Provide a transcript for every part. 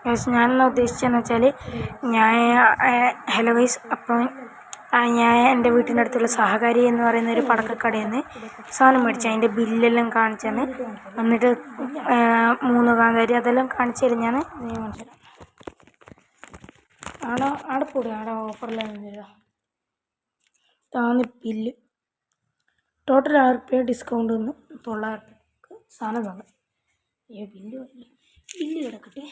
ഞാനെന്നാ ഉദ്ദേശിച്ചതെന്ന് വെച്ചാൽ ഞാൻ ഹലോ ഗൈസ്. അപ്പം ഞാൻ എൻ്റെ വീട്ടിൻ്റെ അടുത്തുള്ള സഹകാരി എന്ന് പറയുന്ന ഒരു പടക്കക്കടയിൽ നിന്ന് സാധനം മേടിച്ചു. അതിൻ്റെ ബില്ലെല്ലാം കാണിച്ചു തന്ന് എന്നിട്ട് 3 കാന്താരി അതെല്ലാം കാണിച്ചു തരും. ഞാൻ കാണിച്ചു തരാം. ആടെ കൂടി ആടെ ഓഫറിലാണ് തരിക. ഇതാണ് ബില്ല്. ടോട്ടൽ 6 റുപ്യ ഡിസ്കൗണ്ട് വന്നു. 900 റുപ്യക്ക് സാധനം തന്നു. ബില്ല് കിടക്കട്ടെ.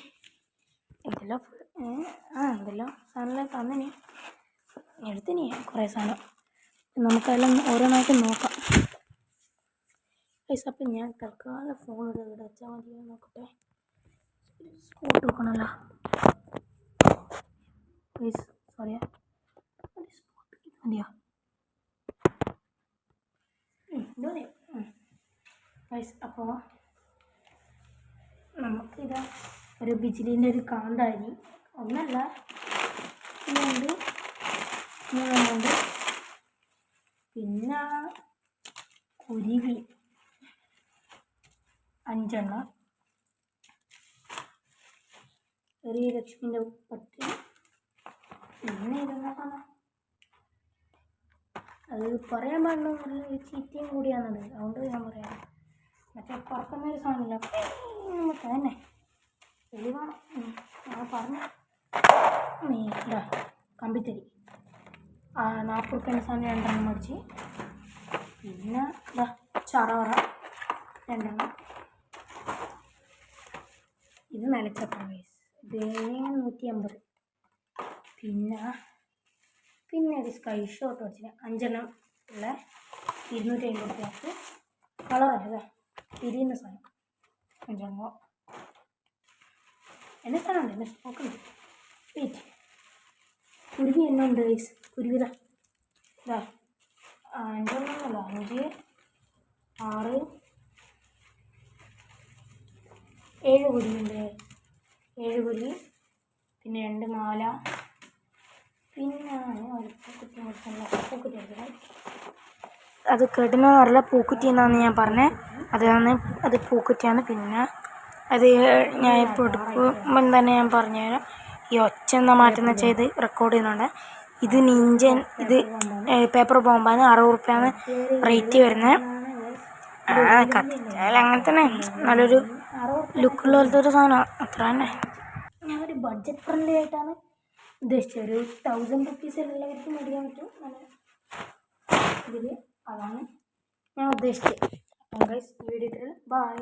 എന്തെല്ലാം എന്തെല്ലാം സാധനം തന്നിനി എടുത്തിനി കുറേ സാധനം. നമുക്കെല്ലാം ഓരോന്നായിട്ട് നോക്കാം. പൈസ അപ്പം ഞാൻ തൽക്കാലം ഫോണിൽ ഇവിടെ വെച്ചാൽ മതി. നോക്കട്ടെ. സ്പോട്ട് വെക്കണമല്ലോ. പ്ലീസ് സോറിയാ. സ്പോട്ട് മതിയോ? പൈസ അപ്പോൾ നമുക്കിതാ ഒരു ബിജിലിൻ്റെ ഒരു കാന്താരി ഒന്നല്ല ഇന്നുണ്ട്, പിന്നെ കുരുവി 5 എണ്ണം, ഒരു ലക്ഷ്മിൻ്റെ പട്ടി, പിന്നെ ഇതെന്താണ് അത് പറയാൻ പാടില്ല. നല്ല ചീത്തയും കൂടിയാണത്. അതുകൊണ്ട് ഞാൻ പറയാം. മറ്റേ പറക്കുന്നൊരു സാധനമില്ല നമുക്ക് തന്നെ തെളിവാണ്. ഞാൻ പറഞ്ഞു ഇതാ കമ്പിത്തരി 40 റുപ്യേൻ്റെ സാധനം 2 എണ്ണം മേടിച്ച്. പിന്നെ ഇതാ ചറവറ 2 എണ്ണം. ഇത് നിലച്ചപ്പം വയസ്സ് ഇത് 150. പിന്നെ ഒരു സ്കൈ ഷോട്ട് മേടിച്ചിന് 5 എണ്ണം ഉള്ള 250 റുപ്യക്ക്. കളറായതാ തിരിയുന്ന സാധനം 5 എണ്ണം. എന്നെ സാധനമുണ്ട്, എന്നെ സ്റ്റോക്കുണ്ട്. വെയിറ്റ്. കുരുവി എന്നെ ഉണ്ട് വയസ്സ്. കുരുവിതാ 5 എണ്ണമല്ല, 5, 6, 7 കുരുവിയുണ്ട്. 7 കുരുവി, പിന്നെ 2 മാല, പിന്നെ പൂക്കുറ്റി എടുക്കണം. അത് കെടുന്ന പറഞ്ഞ പൂക്കുറ്റി എന്നാണ് ഞാൻ പറഞ്ഞത്. അത് പൂക്കുറ്റിയാണ്. പിന്നെ അത് ഞാൻ ഇപ്പോൾ എടുക്കുമ്പം തന്നെ ഞാൻ പറഞ്ഞുതരാം. ഈ ഒച്ച എന്നാ മാറ്റുന്ന വെച്ചാൽ ഇത് റെക്കോർഡ് ചെയ്യുന്നുണ്ട്. ഇത് നിഞ്ചൻ, ഇത് പേപ്പർ ബോംബാണ്. 60 റുപ്യാണ് റേറ്റ് വരുന്നത്. കത്തിച്ചാൽ അങ്ങനെ തന്നെ നല്ലൊരു ലുക്കുള്ള പോലത്തെ ഒരു സാധനമാണ്. അത്ര തന്നെ. ഞാൻ ഒരു ബഡ്ജറ്റ് ഫ്രണ്ട്ലി ആയിട്ടാണ് ഉദ്ദേശിച്ചത്. ഒരു 1000 റുപ്പീസിലുള്ളവർക്ക് മേടിക്കാൻ പറ്റും ഇതിൽ. അതാണ് ഞാൻ ഉദ്ദേശിച്ചത്. അപ്പം ഗൈസ്, വീഡിയോ ബൈ.